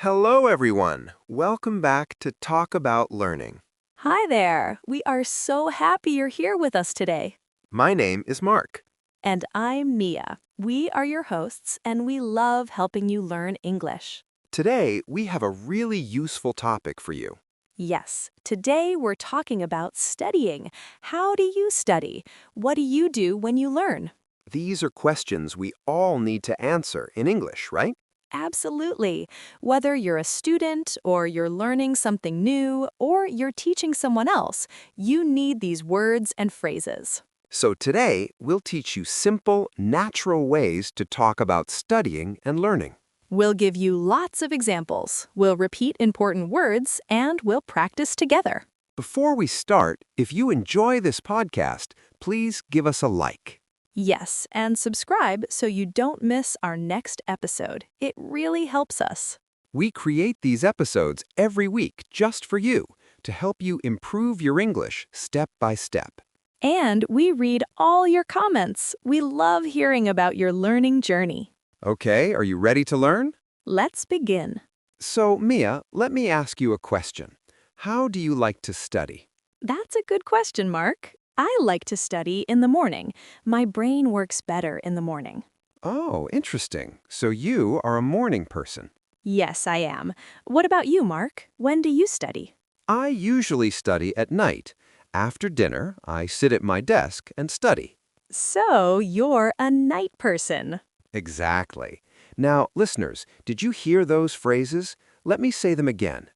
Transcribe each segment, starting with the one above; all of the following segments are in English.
Hello, everyone. Welcome back to Talk About Learning. Hi there. We are so happy you're here with us today. My name is Mark. And I'm Mia. We are your hosts, and we love helping you learn English. Today, we have a really useful topic for you. Yes, today we're talking about studying. How do you study? What do you do when you learn? These are questions we all need to answer in English, right? Absolutely. Whether you're a student, or you're learning something new, or you're teaching someone else, you need these words and phrases. So today, we'll teach you simple, natural ways to talk about studying and learning. We'll give you lots of examples, we'll repeat important words, and we'll practice together. Before we start, if you enjoy this podcast, please give us a like. Yes, and subscribe so you don't miss our next episode. It really helps us. We create these episodes every week just for you to help you improve your English step by step. And we read all your comments. We love hearing about your learning journey. Okay, are you ready to learn? Let's begin. So, Mia, let me ask you a question. How do you like to study? That's a good question, Mark. I like to study in the morning. My brain works better in the morning. Oh, interesting. So you are a morning person. Yes, I am. What about you, Mark? When do you study? I usually study at night. After dinner, I sit at my desk and study. So, you're a night person. Exactly. Now, listeners, did you hear those phrases? Let me say them again.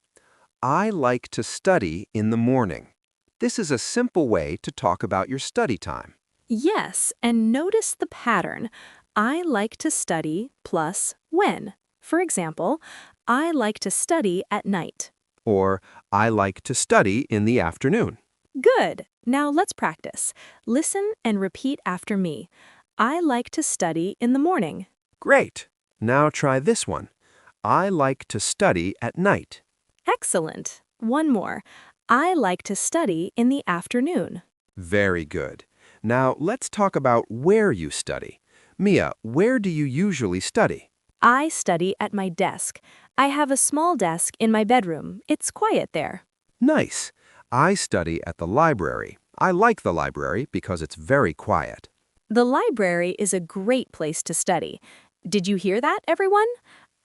I like to study in the morning. This is a simple way to talk about your study time. Yes, and notice the pattern. I like to study plus when. For example, I like to study at night. Or, I like to study in the afternoon. Good. Now let's practice. Listen and repeat after me. I like to study in the morning. Great. Now try this one. I like to study at night. Excellent. One more. I like to study in the afternoon. Very good. Now let's talk about where you study. Mia, where do you usually study? I study at my desk. I have a small desk in my bedroom. It's quiet there. Nice. I study at the library. I like the library because it's very quiet. The library is a great place to study. Did you hear that, everyone?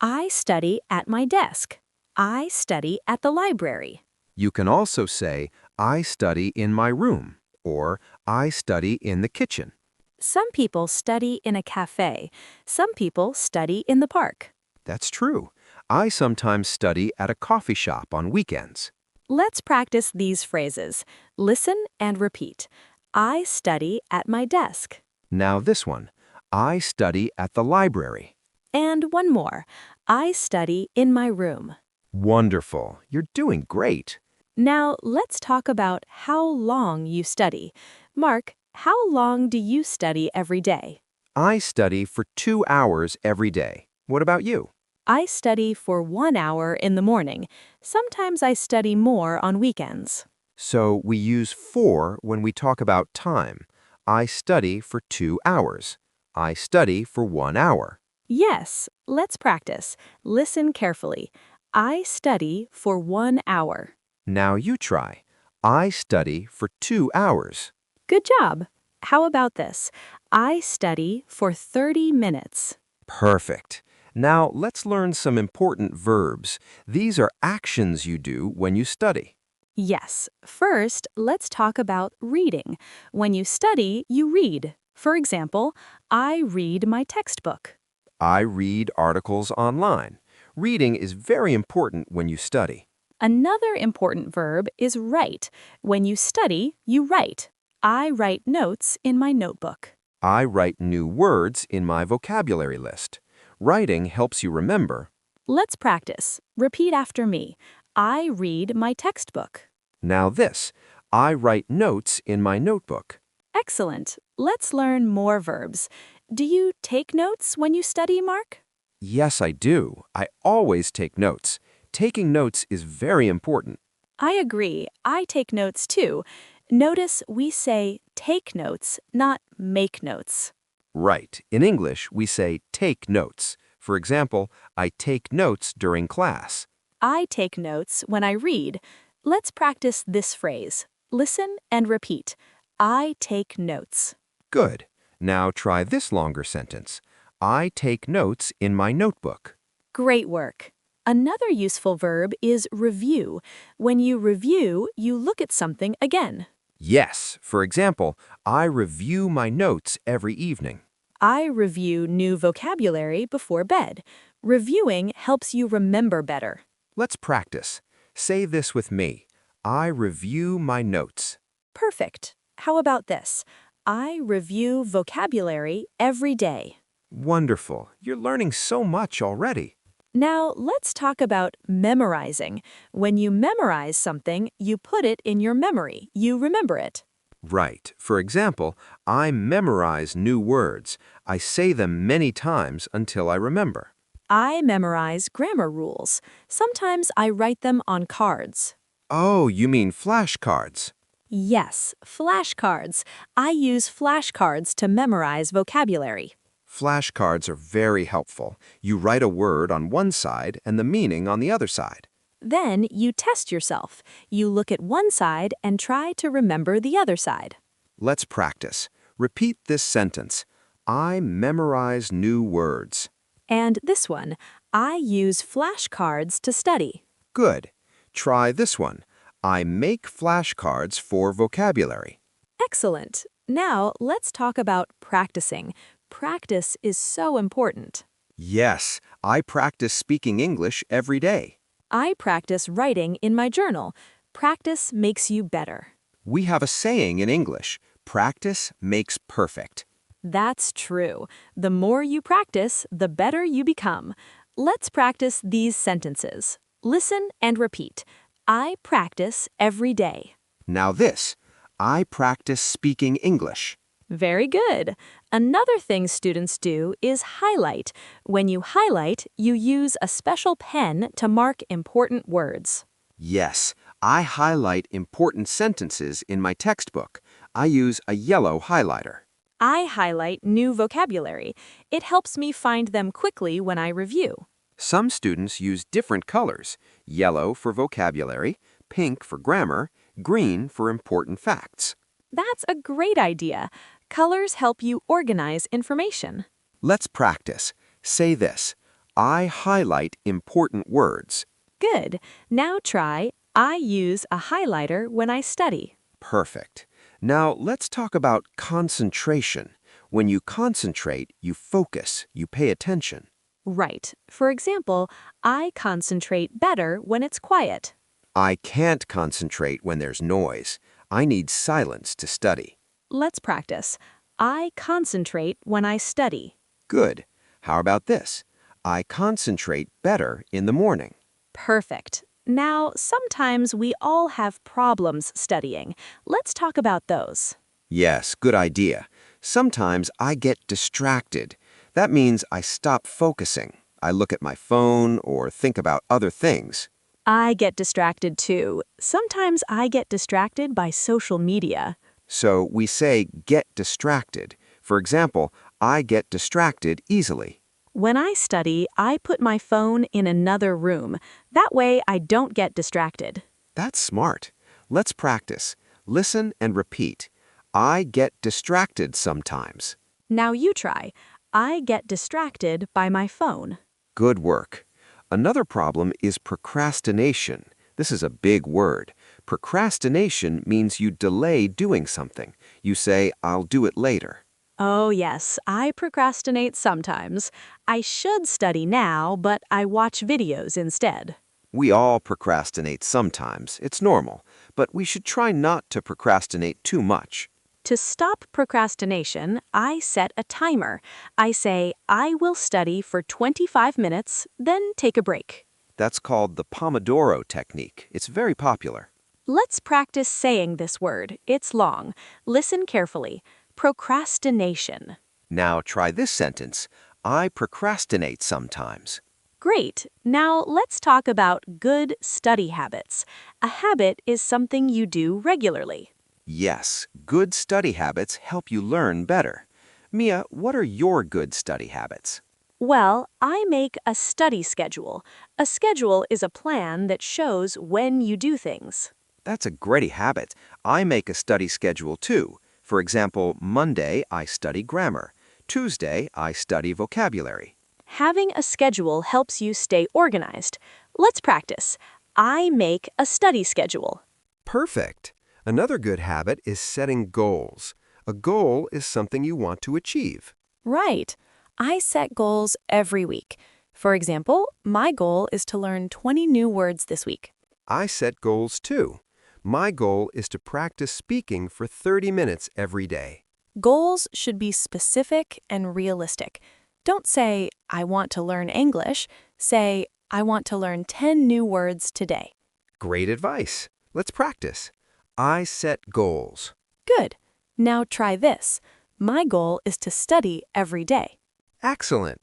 I study at my desk. I study at the library. You can also say, I study in my room, or I study in the kitchen. Some people study in a cafe. Some people study in the park. That's true. I sometimes study at a coffee shop on weekends. Let's practice these phrases. Listen and repeat. I study at my desk. Now this one. I study at the library. And one more. I study in my room. Wonderful. You're doing great. Now, let's talk about how long you study. Mark, how long do you study every day? I study for 2 hours every day. What about you? I study for 1 hour in the morning. Sometimes I study more on weekends. So we use for when we talk about time. I study for 2 hours. I study for 1 hour. Yes, let's practice. Listen carefully. I study for 1 hour. Now you try. I study for 2 hours. Good job. How about this? I study for 30 minutes. Perfect. Now let's learn some important verbs. These are actions you do when you study. Yes. First, let's talk about reading. When you study, you read. For example, I read my textbook. I read articles online. Reading is very important when you study. Another important verb is write. When you study, you write. I write notes in my notebook. I write new words in my vocabulary list. Writing helps you remember. Let's practice. Repeat after me. I read my textbook. Now this. I write notes in my notebook. Excellent. Let's learn more verbs. Do you take notes when you study, Mark? Yes, I do. I always take notes. Taking notes is very important. I agree. I take notes too. Notice we say take notes, not make notes. Right. In English, we say take notes. For example, I take notes during class. I take notes when I read. Let's practice this phrase. Listen and repeat. I take notes. Good. Now try this longer sentence. I take notes in my notebook. Great work. Another useful verb is review. When you review, you look at something again. Yes, for example, I review my notes every evening. I review new vocabulary before bed. Reviewing helps you remember better. Let's practice. Say this with me. I review my notes. Perfect. How about this? I review vocabulary every day. Wonderful. You're learning so much already. Now, let's talk about memorizing. When you memorize something, you put it in your memory. You remember it. Right. For example, I memorize new words. I say them many times until I remember. I memorize grammar rules. Sometimes I write them on cards. Oh, you mean flashcards. Yes, flashcards. I use flashcards to memorize vocabulary. Flashcards are very helpful. You write a word on one side and the meaning on the other side. Then you test yourself. You look at one side and try to remember the other side. Let's practice. Repeat this sentence. I memorize new words. And this one, I use flashcards to study. Good. Try this one. I make flashcards for vocabulary. Excellent. Now let's talk about practicing. Practice is so important. Yes, I practice speaking English every day. I practice writing in my journal. Practice makes you better. We have a saying in English, practice makes perfect. That's true. The more you practice, the better you become. Let's practice these sentences. Listen and repeat. I practice every day. Now this, I practice speaking English. Very good. Another thing students do is highlight. When you highlight, you use a special pen to mark important words. Yes, I highlight important sentences in my textbook. I use a yellow highlighter. I highlight new vocabulary. It helps me find them quickly when I review. Some students use different colors, yellow for vocabulary, pink for grammar, green for important facts. That's a great idea. Colors help you organize information. Let's practice. Say this. I highlight important words. Good. Now try, I use a highlighter when I study. Perfect. Now let's talk about concentration. When you concentrate, you focus, you pay attention. Right. For example, I concentrate better when it's quiet. I can't concentrate when there's noise. I need silence to study. Let's practice. I concentrate when I study. Good. How about this? I concentrate better in the morning. Perfect. Now, sometimes we all have problems studying. Let's talk about those. Yes, good idea. Sometimes I get distracted. That means I stop focusing. I look at my phone or think about other things. I get distracted too. Sometimes I get distracted by social media. So we say get distracted. For example, I get distracted easily. When I study, I put my phone in another room. That way I don't get distracted. That's smart. Let's practice. Listen and repeat. I get distracted sometimes. Now you try. I get distracted by my phone. Good work. Another problem is procrastination. This is a big word. Procrastination means you delay doing something. You say, I'll do it later. Oh yes, I procrastinate sometimes. I should study now, but I watch videos instead. We all procrastinate sometimes. It's normal. But we should try not to procrastinate too much. To stop procrastination, I set a timer. I say, I will study for 25 minutes, then take a break. That's called the Pomodoro technique. It's very popular. Let's practice saying this word. It's long. Listen carefully. Procrastination. Now try this sentence. I procrastinate sometimes. Great. Now let's talk about good study habits. A habit is something you do regularly. Yes, good study habits help you learn better. Mia, what are your good study habits? Well, I make a study schedule. A schedule is a plan that shows when you do things. That's a great habit. I make a study schedule too. For example, Monday I study grammar. Tuesday I study vocabulary. Having a schedule helps you stay organized. Let's practice. I make a study schedule. Perfect. Another good habit is setting goals. A goal is something you want to achieve. Right. I set goals every week. For example, my goal is to learn 20 new words this week. I set goals too. My goal is to practice speaking for 30 minutes every day. Goals should be specific and realistic. Don't say, I want to learn English. Say, I want to learn 10 new words today. Great advice. Let's practice. I set goals. Good. Now try this. My goal is to study every day. Excellent.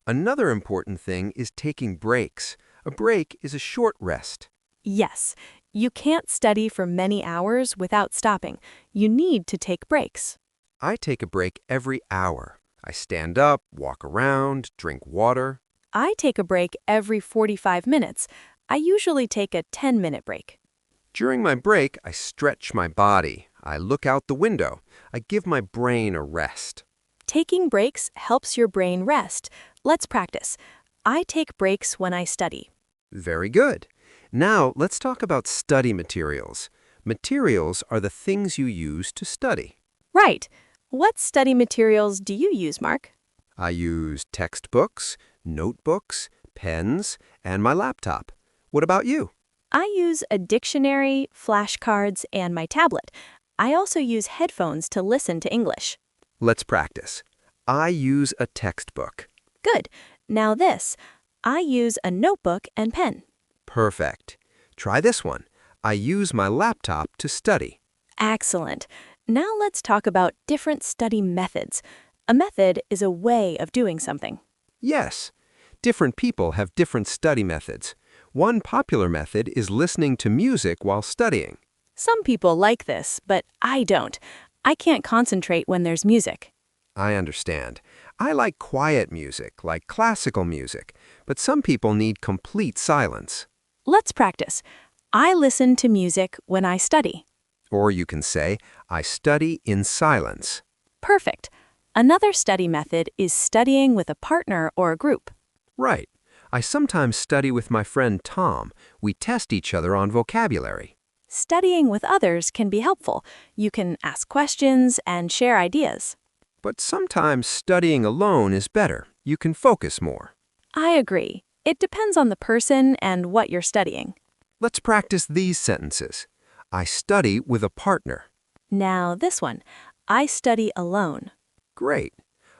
Another important thing is taking breaks. A break is a short rest. Yes, you can't study for many hours without stopping. You need to take breaks. I take a break every hour. I stand up, walk around, drink water. I take a break every 45 minutes. I usually take a 10-minute break. During my break, I stretch my body. I look out the window. I give my brain a rest. Taking breaks helps your brain rest. Let's practice. I take breaks when I study. Very good. Now, let's talk about study materials. Materials are the things you use to study. Right. What study materials do you use, Mark? I use textbooks, notebooks, pens, and my laptop. What about you? I use a dictionary, flashcards, and my tablet. I also use headphones to listen to English. Let's practice. I use a textbook. Good. Now this. I use a notebook and pen. Perfect. Try this one. I use my laptop to study. Excellent. Now let's talk about different study methods. A method is a way of doing something. Yes. Different people have different study methods. One popular method is listening to music while studying. Some people like this, but I don't. I can't concentrate when there's music. I understand. I like quiet music, like classical music, but some people need complete silence. Let's practice. I listen to music when I study. Or you can say, I study in silence. Perfect. Another study method is studying with a partner or a group. Right. I sometimes study with my friend Tom. We test each other on vocabulary. Studying with others can be helpful. You can ask questions and share ideas. But sometimes studying alone is better. You can focus more. I agree. It depends on the person and what you're studying. Let's practice these sentences. I study with a partner. Now this one. I study alone. Great.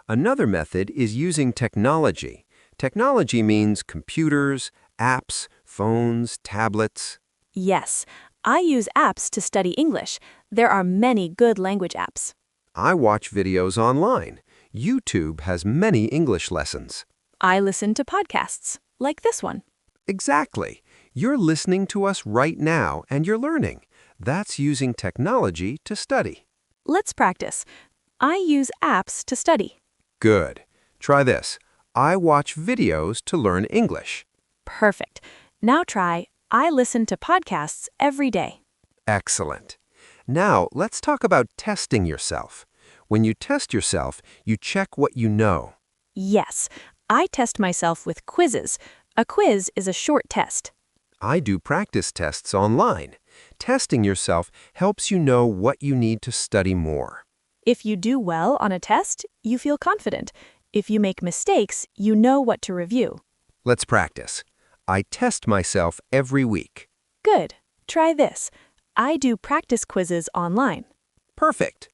Another method is using technology. Technology means computers, apps, phones, tablets. Yes, I use apps to study English. There are many good language apps. I watch videos online. YouTube has many English lessons. I listen to podcasts, like this one. Exactly. You're listening to us right now and you're learning. That's using technology to study. Let's practice. I use apps to study. Good. Try this. I watch videos to learn English. Perfect. Now try, I listen to podcasts every day. Excellent. Now, let's talk about testing yourself. When you test yourself, you check what you know. Yes, I test myself with quizzes. A quiz is a short test. I do practice tests online. Testing yourself helps you know what you need to study more. If you do well on a test, you feel confident. If you make mistakes, you know what to review. Let's practice. I test myself every week. Good. Try this. I do practice quizzes online. Perfect.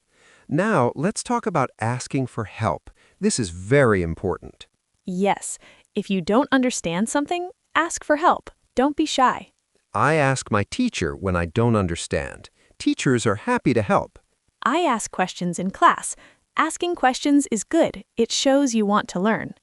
Now, let's talk about asking for help. This is very important. Yes. If you don't understand something, ask for help. Don't be shy. I ask my teacher when I don't understand. Teachers are happy to help. I ask questions in class. Asking questions is good. It shows you want to learn.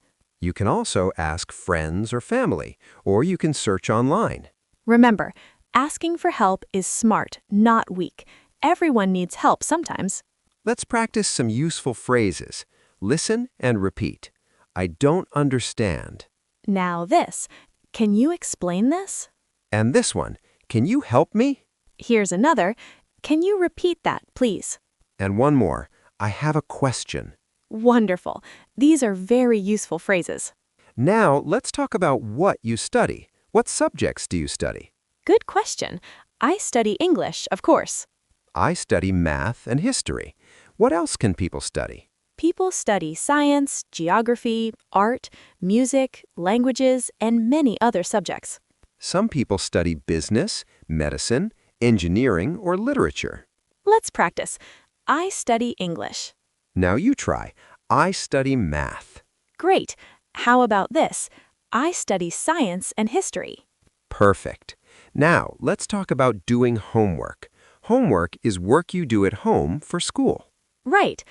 You can also ask friends or family, or you can search online. Remember, asking for help is smart, not weak. Everyone needs help sometimes. Let's practice some useful phrases. Listen and repeat. I don't understand. Now this. Can you explain this? And this one, can you help me? Here's another. Can you repeat that, please? And one more, I have a question. Wonderful. These are very useful phrases. Now, let's talk about what you study. What subjects do you study? Good question. I study English, of course. I study math and history. What else can people study? People study science, geography, art, music, languages, and many other subjects. Some people study business, medicine, engineering, or literature. Let's practice. I study English. Now you try. I study math. Great. How about this? I study science and history. Perfect. Now, let's talk about doing homework. Homework is work you do at home for school. Right.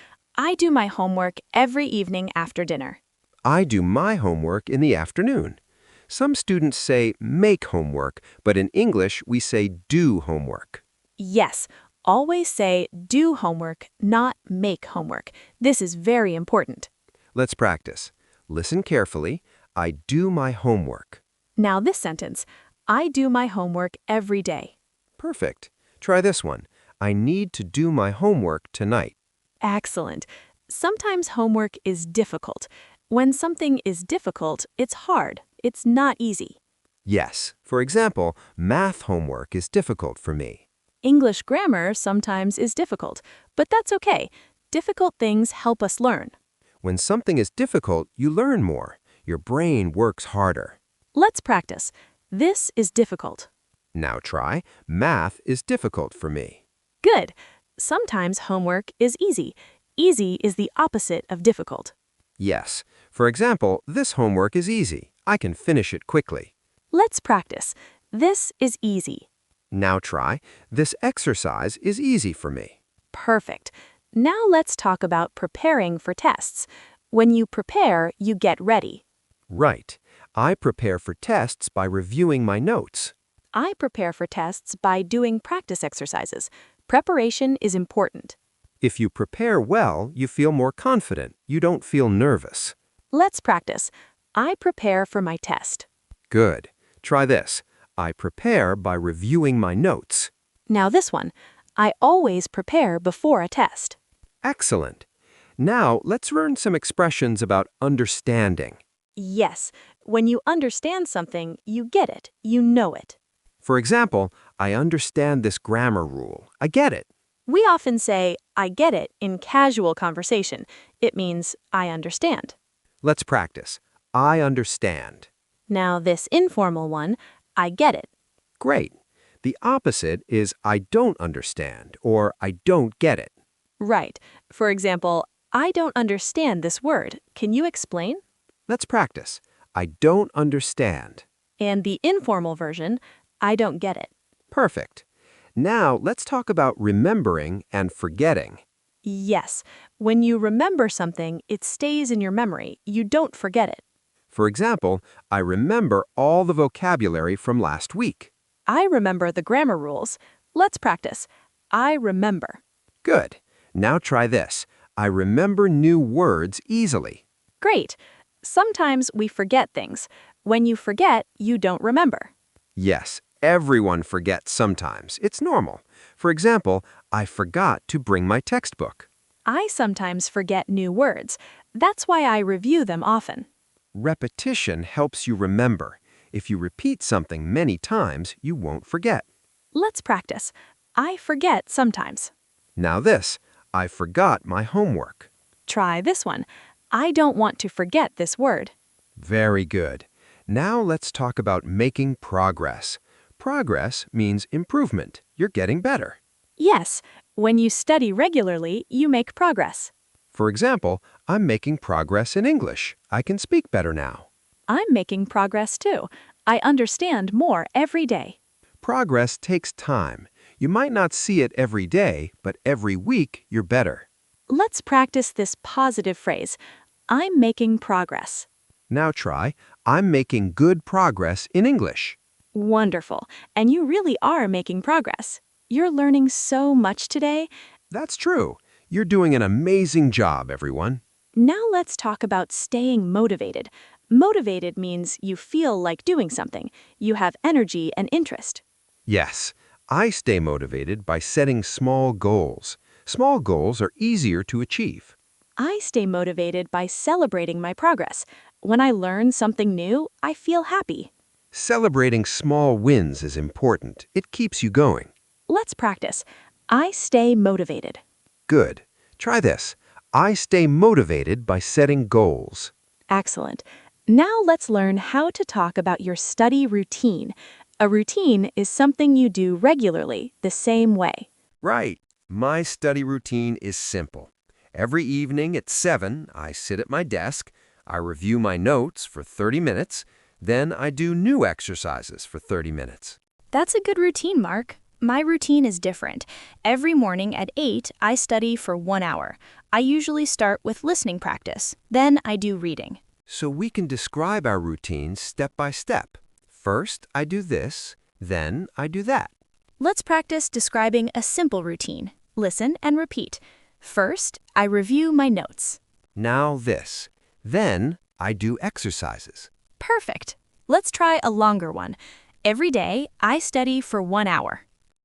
I do my homework every evening after dinner. I do my homework in the afternoon. Some students say make homework, but in English we say do homework. Yes. Always say do homework, not make homework. This is very important. Let's practice. Listen carefully. I do my homework. Now this sentence. I do my homework every day. Perfect. Try this one. I need to do my homework tonight. Excellent. Sometimes homework is difficult. When something is difficult, it's hard. It's not easy. Yes. For example, math homework is difficult for me. English grammar sometimes is difficult, but that's okay. Difficult things help us learn. When something is difficult, you learn more. Your brain works harder. Let's practice. This is difficult. Now try, math is difficult for me. Good. Sometimes homework is easy. Easy is the opposite of difficult. Yes. For example, this homework is easy. I can finish it quickly. Let's practice. This is easy. Now try, this exercise is easy for me. Perfect. Now let's talk about preparing for tests. When you prepare, you get ready. Right. I prepare for tests by reviewing my notes. I prepare for tests by doing practice exercises. Preparation is important. If you prepare well, you feel more confident. You don't feel nervous. Let's practice. I prepare for my test. Good. Try this. I prepare by reviewing my notes. Now this one. I always prepare before a test. Excellent. Now, let's learn some expressions about understanding. Yes, when you understand something, you get it, you know it. For example, I understand this grammar rule. I get it. We often say, I get it, in casual conversation. It means, I understand. Let's practice. I understand. Now this informal one, I get it. Great. The opposite is I don't understand or I don't get it. Right. For example, I don't understand this word. Can you explain? Let's practice. I don't understand. And the informal version, I don't get it. Perfect. Now let's talk about remembering and forgetting. Yes. When you remember something, it stays in your memory. You don't forget it. For example, I remember all the vocabulary from last week. I remember the grammar rules. Let's practice. I remember. Good. Now try this. I remember new words easily. Great. Sometimes we forget things. When you forget, you don't remember. Yes, everyone forgets sometimes. It's normal. For example, I forgot to bring my textbook. I sometimes forget new words. That's why I review them often. Repetition helps you remember. If you repeat something many times, you won't forget. Let's practice. I forget sometimes. Now this, I forgot my homework. Try this one. I don't want to forget this word. Very good. Now let's talk about making progress. Progress means improvement. You're getting better. Yes, when you study regularly, you make progress. For example, I'm making progress in English. I can speak better now. I'm making progress too. I understand more every day. Progress takes time. You might not see it every day, but every week you're better. Let's practice this positive phrase. I'm making progress. Now try, I'm making good progress in English. Wonderful. And you really are making progress. You're learning so much today. That's true. You're doing an amazing job, everyone. Now let's talk about staying motivated. Motivated means you feel like doing something. You have energy and interest. Yes, I stay motivated by setting small goals. Small goals are easier to achieve. I stay motivated by celebrating my progress. When I learn something new, I feel happy. Celebrating small wins is important. It keeps you going. Let's practice. I stay motivated. Good. Try this. I stay motivated by setting goals. Excellent. Now let's learn how to talk about your study routine. A routine is something you do regularly, the same way. Right. My study routine is simple. Every evening at 7, I sit at my desk, I review my notes for 30 minutes, then I do new exercises for 30 minutes. That's a good routine, Mark. My routine is different. Every morning at 8, I study for 1 hour. I usually start with listening practice. Then I do reading. So we can describe our routines step by step. First, I do this, then I do that. Let's practice describing a simple routine. Listen and repeat. First, I review my notes. Now this. Then I do exercises. Perfect. Let's try a longer one. Every day, I study for 1 hour.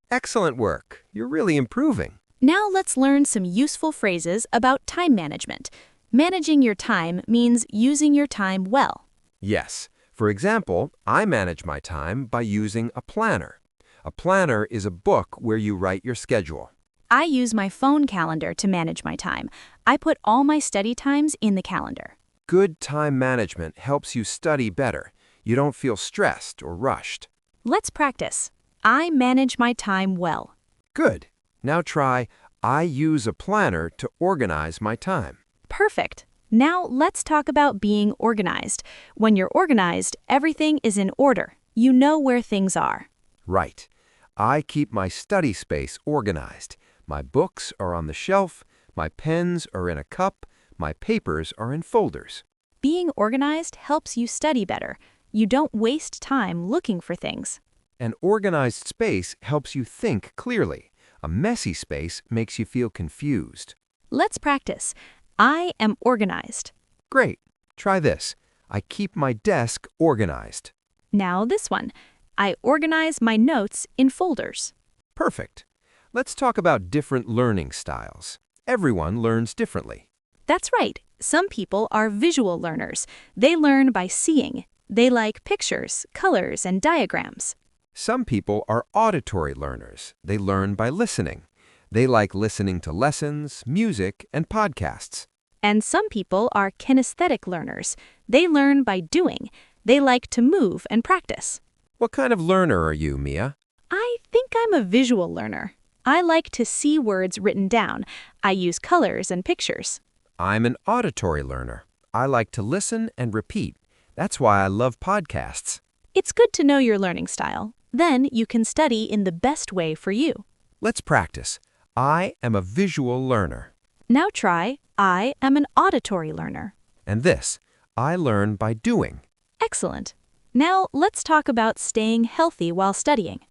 Excellent work. You're really improving. Now let's learn some useful phrases about time management. Managing your time means using your time well. Yes. For example, I manage my time by using a planner. A planner is a book where you write your schedule. I use my phone calendar to manage my time. I put all my study times in the calendar. Good time management helps you study better. You don't feel stressed or rushed. Let's practice. I manage my time well. Good. Now try, I use a planner to organize my time. Perfect. Now let's talk about being organized. When you're organized, everything is in order. You know where things are. Right. I keep my study space organized. My books are on the shelf, my pens are in a cup, my papers are in folders. Being organized helps you study better. You don't waste time looking for things. An organized space helps you think clearly. A messy space makes you feel confused. Let's practice. I am organized. Great. Try this. I keep my desk organized. Now this one. I organize my notes in folders. Perfect. Let's talk about different learning styles. Everyone learns differently. That's right. Some people are visual learners. They learn by seeing. They like pictures, colors, and diagrams. Some people are auditory learners. They learn by listening. They like listening to lessons, music, and podcasts. And some people are kinesthetic learners. They learn by doing. They like to move and practice. What kind of learner are you, Mia? I think I'm a visual learner. I like to see words written down. I use colors and pictures. I'm an auditory learner. I like to listen and repeat. That's why I love podcasts. It's good to know your learning style. Then you can study in the best way for you. Let's practice. I am a visual learner. Now try, I am an auditory learner. And this, I learn by doing. Excellent. Now let's talk about staying healthy while studying.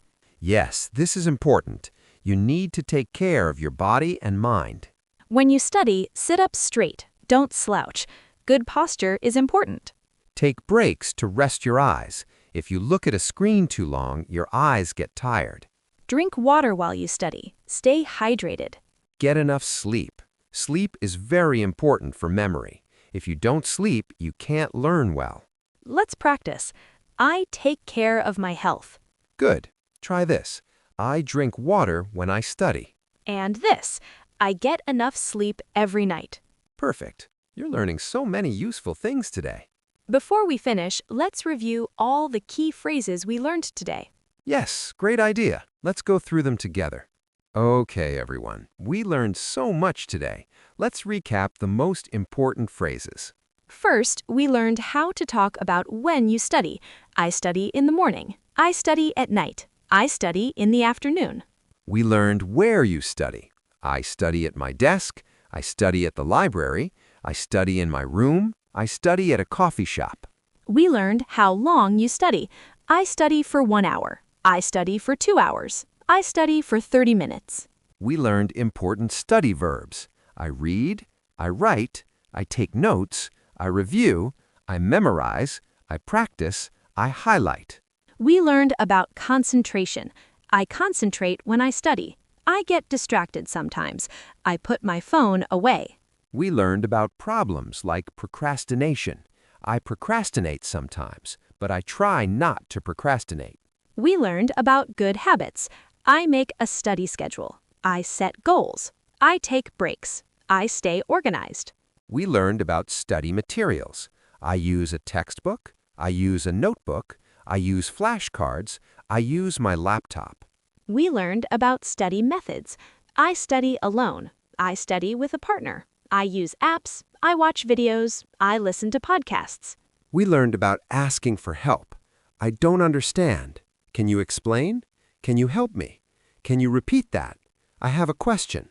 Yes, this is important. You need to take care of your body and mind. When you study, sit up straight. Don't slouch. Good posture is important. Take breaks to rest your eyes. If you look at a screen too long, your eyes get tired. Drink water while you study. Stay hydrated. Get enough sleep. Sleep is very important for memory. If you don't sleep, you can't learn well. Let's practice. I take care of my health. Good. Try this. I drink water when I study. And this. I get enough sleep every night. Perfect. You're learning so many useful things today. Before we finish, let's review all the key phrases we learned today. Yes, great idea. Let's go through them together. Okay, everyone. We learned so much today. Let's recap the most important phrases. First, we learned how to talk about when you study. I study in the morning. I study at night. I study in the afternoon. We learned where you study. I study at my desk. I study at the library. I study in my room. I study at a coffee shop. We learned how long you study. I study for 1 hour. I study for 2 hours. I study for 30 minutes. We learned important study verbs. I read, I write, I take notes, I review, I memorize, I practice, I highlight. We learned about concentration. I concentrate when I study. I get distracted sometimes. I put my phone away. We learned about problems like procrastination. I procrastinate sometimes, but I try not to procrastinate. We learned about good habits. I make a study schedule. I set goals. I take breaks. I stay organized. We learned about study materials. I use a textbook, I use a notebook, I use flashcards, I use my laptop. We learned about study methods. I study alone. I study with a partner. I use apps. I watch videos. I listen to podcasts. We learned about asking for help. I don't understand. Can you explain? Can you help me? Can you repeat that? I have a question.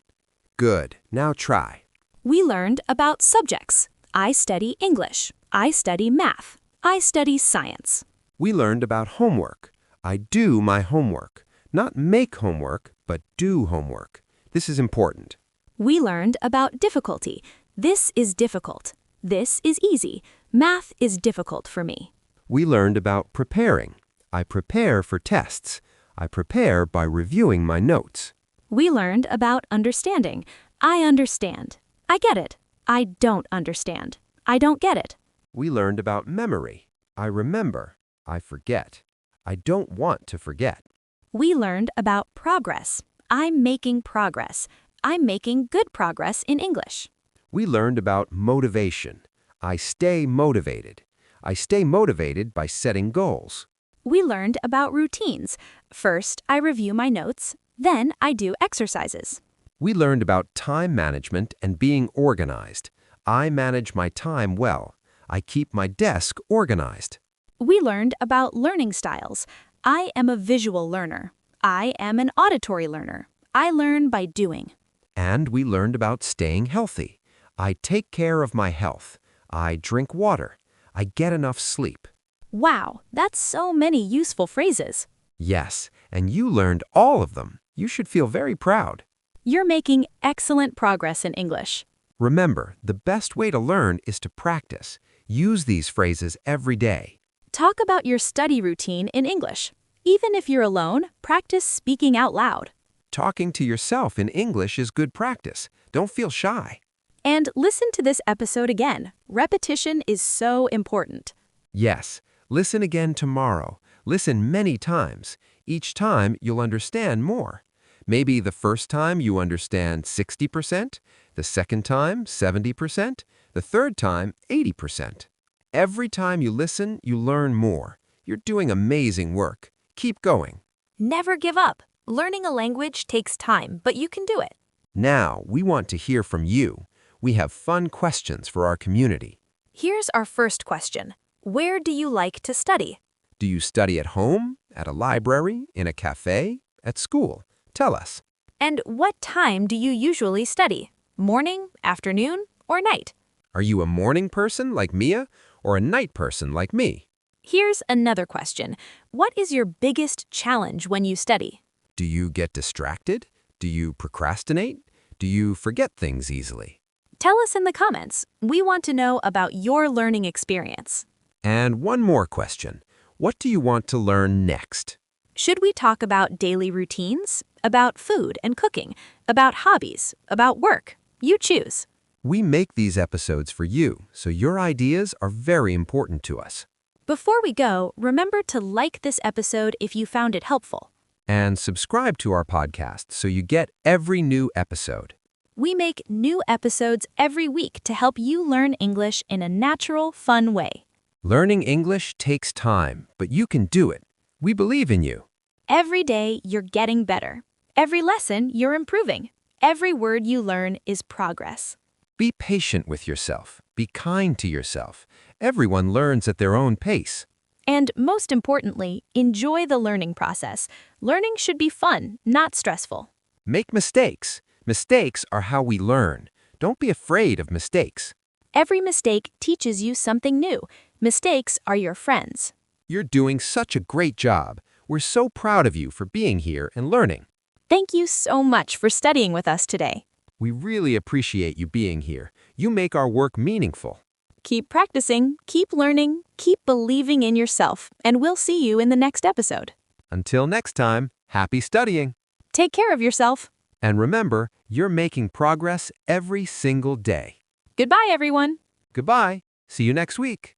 Good. Now try. We learned about subjects. I study English. I study math. I study science. We learned about homework. I do my homework. Not make homework, but do homework. This is important. We learned about difficulty. This is difficult. This is easy. Math is difficult for me. We learned about preparing. I prepare for tests. I prepare by reviewing my notes. We learned about understanding. I understand. I get it. I don't understand. I don't get it. We learned about memory. I remember. I forget. I don't want to forget. We learned about progress. I'm making progress. I'm making good progress in English. We learned about motivation. I stay motivated. I stay motivated by setting goals. We learned about routines. First, I review my notes. Then I do exercises. We learned about time management and being organized. I manage my time well. I keep my desk organized. We learned about learning styles. I am a visual learner. I am an auditory learner. I learn by doing. And we learned about staying healthy. I take care of my health. I drink water. I get enough sleep. Wow, that's so many useful phrases. Yes, and you learned all of them. You should feel very proud. You're making excellent progress in English. Remember, the best way to learn is to practice. Use these phrases every day. Talk about your study routine in English. Even if you're alone, practice speaking out loud. Talking to yourself in English is good practice. Don't feel shy. And listen to this episode again. Repetition is so important. Yes, listen again tomorrow. Listen many times. Each time you'll understand more. Maybe the first time you understand 60%, the second time 70%, the third time 80%. Every time you listen, you learn more. You're doing amazing work. Keep going. Never give up. Learning a language takes time, but you can do it. Now, we want to hear from you. We have fun questions for our community. Here's our first question. Where do you like to study? Do you study at home, at a library, in a cafe, at school? Tell us. And what time do you usually study? Morning, afternoon, or night? Are you a morning person like Mia or a night person like me? Here's another question. What is your biggest challenge when you study? Do you get distracted? Do you procrastinate? Do you forget things easily? Tell us in the comments. We want to know about your learning experience. And one more question. What do you want to learn next? Should we talk about daily routines, about food and cooking, about hobbies, about work? You choose. We make these episodes for you, so your ideas are very important to us. Before we go, remember to like this episode if you found it helpful. And subscribe to our podcast so you get every new episode. We make new episodes every week to help you learn English in a natural, fun way. Learning English takes time, but you can do it. We believe in you. Every day, you're getting better. Every lesson, you're improving. Every word you learn is progress. Be patient with yourself. Be kind to yourself. Everyone learns at their own pace. And most importantly, enjoy the learning process. Learning should be fun, not stressful. Make mistakes. Mistakes are how we learn. Don't be afraid of mistakes. Every mistake teaches you something new. Mistakes are your friends. You're doing such a great job. We're so proud of you for being here and learning. Thank you so much for studying with us today. We really appreciate you being here. You make our work meaningful. Keep practicing, keep learning, keep believing in yourself, and we'll see you in the next episode. Until next time, happy studying! Take care of yourself. And remember, you're making progress every single day. Goodbye, everyone. Goodbye. See you next week.